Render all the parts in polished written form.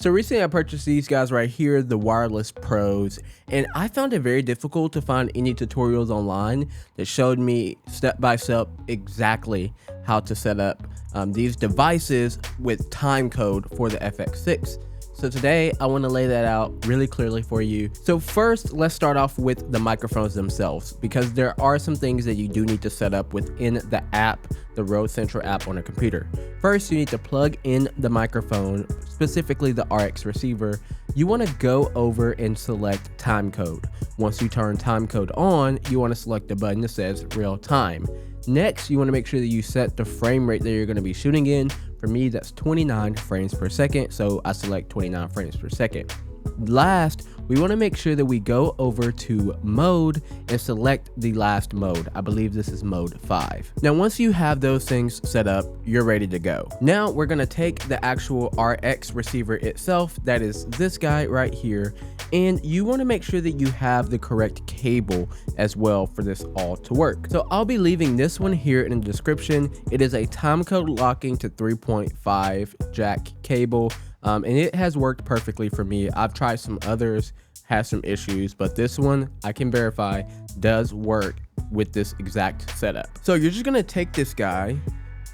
So recently I purchased these guys right here, the Wireless Pros, and I found it very difficult to find any tutorials online that showed me step by step exactly how to set up these devices with timecode for the FX6. So today I want to lay that out really clearly for you. So first, let's start off with the microphones themselves, because there are some things that you do need to set up within the app, the Rode Central app on a computer. First, you need to plug in the microphone, specifically the RX receiver. You want to go over and select timecode. Once you turn timecode on, you want to select the button that says real time. Next, you want to make sure that you set the frame rate that you're going to be shooting in. For me, that's 29 frames per second, so I select 29 frames per second. Last, we want to make sure that we go over to mode and select the last mode. I believe this is mode 5. Now, once you have those things set up, you're ready to go. Now, we're going to take the actual RX receiver itself, that is this guy right here, and you want to make sure that you have the correct cable as well for this all to work. So I'll be leaving this one here in the description. It is a timecode locking to 3.5 jack cable. And it has worked perfectly for me. I've tried some others, had some issues, but this one I can verify does work with this exact setup. So you're just gonna take this guy,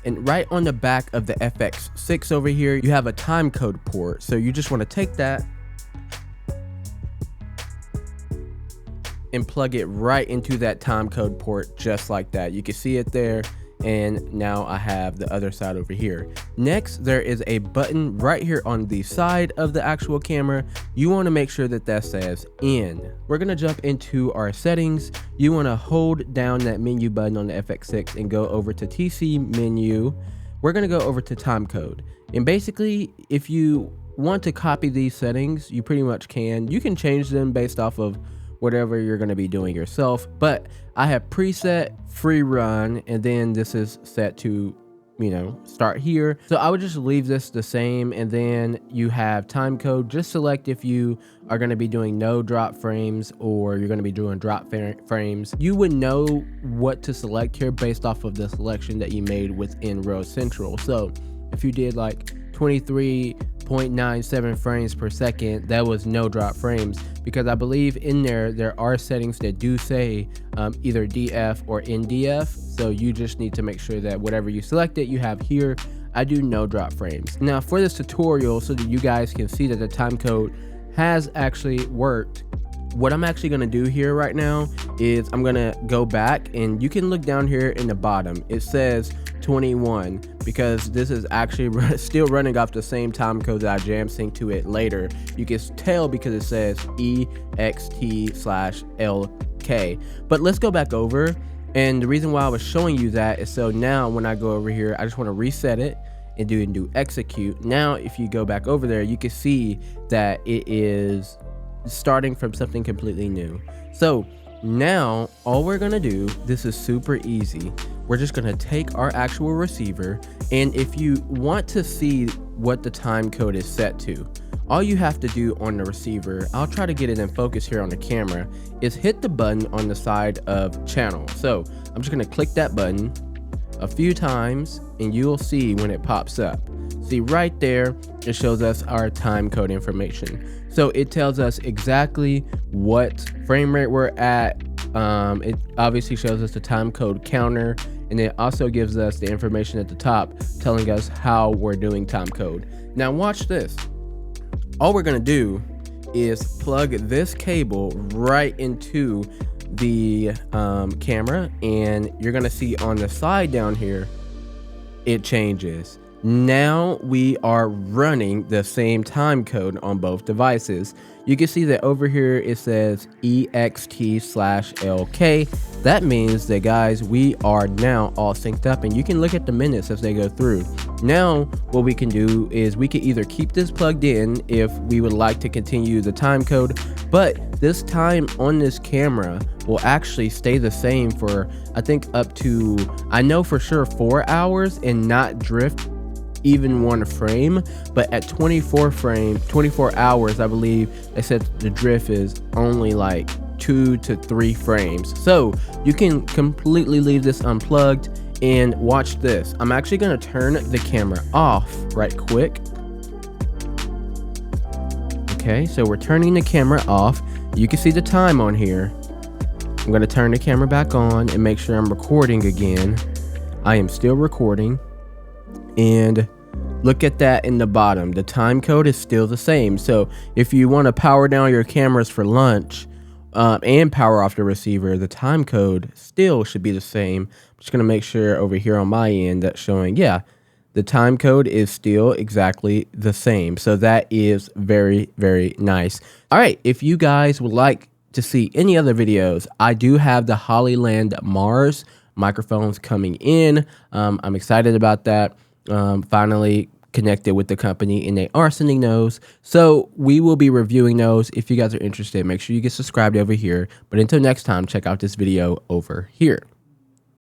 and right on the back of the FX6 over here, you have a timecode port. So you just wanna take that and plug it right into that timecode port just like that. You can see it there. And now I have the other side over here. Next, there is a button right here on the side of the actual camera. You want to make sure that that says in. We're going to jump into our settings. You want to hold down that menu button on the FX6 and go over to TC menu. We're going to go over to timecode. And basically, if you want to copy these settings, you pretty much can. You can change them based off of whatever you're going to be doing yourself, but I have preset free run, and then this is set to, start here. So I would just leave this the same, and then you have timecode. Just select if you are going to be doing no drop frames or you're going to be doing drop frames. You would know what to select here based off of the selection that you made within Rode Central. So if you did like 23.97 frames per second, that was no drop frames, because I believe in there are settings that do say either DF or NDF. So you just need to make sure that whatever you selected, you have here. I do no drop frames. Now for this tutorial, so that you guys can see that the timecode has actually worked, what I'm actually going to do here right now is I'm going to go back, and you can look down here in the bottom. It says 21 because this is actually still running off the same time code that I jam sync to it later. You can tell because it says EXT/LK. But let's go back over, and the reason why I was showing you that is so now when I go over here, I just want to reset it and do execute. Now if you go back over there, you can see that it is starting from something completely new. So now all we're gonna do, this is super easy. We're just gonna take our actual receiver, and if you want to see what the time code is set to, all you have to do on the receiver, I'll try to get it in focus here on the camera, is hit the button on the side of channel. So I'm just gonna click that button a few times, and you'll see when it pops up. See right there, it shows us our time code information. So it tells us exactly what frame rate we're at. It obviously shows us the time code counter, and it also gives us the information at the top telling us how we're doing time code. Now watch this. All we're gonna do is plug this cable right into the camera, and you're gonna see on the side down here, it changes. Now we are running the same time code on both devices. You can see that over here it says EXT/LK. That means that, guys, we are now all synced up, and you can look at the minutes as they go through. Now what we can do is we can either keep this plugged in if we would like to continue the time code, but this time on this camera will actually stay the same for, I think, up to, I know for sure, 4 hours and not drift even one frame. But at 24 hours, I believe they said the drift is only like 2 to 3 frames. So you can completely leave this unplugged, and watch this. I'm actually going to turn the camera off right quick. Okay, so we're turning the camera off. You can see the time on here. I'm gonna turn the camera back on and make sure I'm recording again. I am still recording. And look at that in the bottom. The time code is still the same. So if you want to power down your cameras for lunch and power off the receiver, the time code still should be the same. I'm just going to make sure over here on my end that's showing, yeah, the time code is still exactly the same. So that is very, very nice. All right, if you guys would like to see any other videos, I do have the Hollyland Mars microphones coming in. I'm excited about that. Finally connected with the company and they are sending those. So we will be reviewing those. If you guys are interested, make sure you get subscribed over here. But until next time, check out this video over here.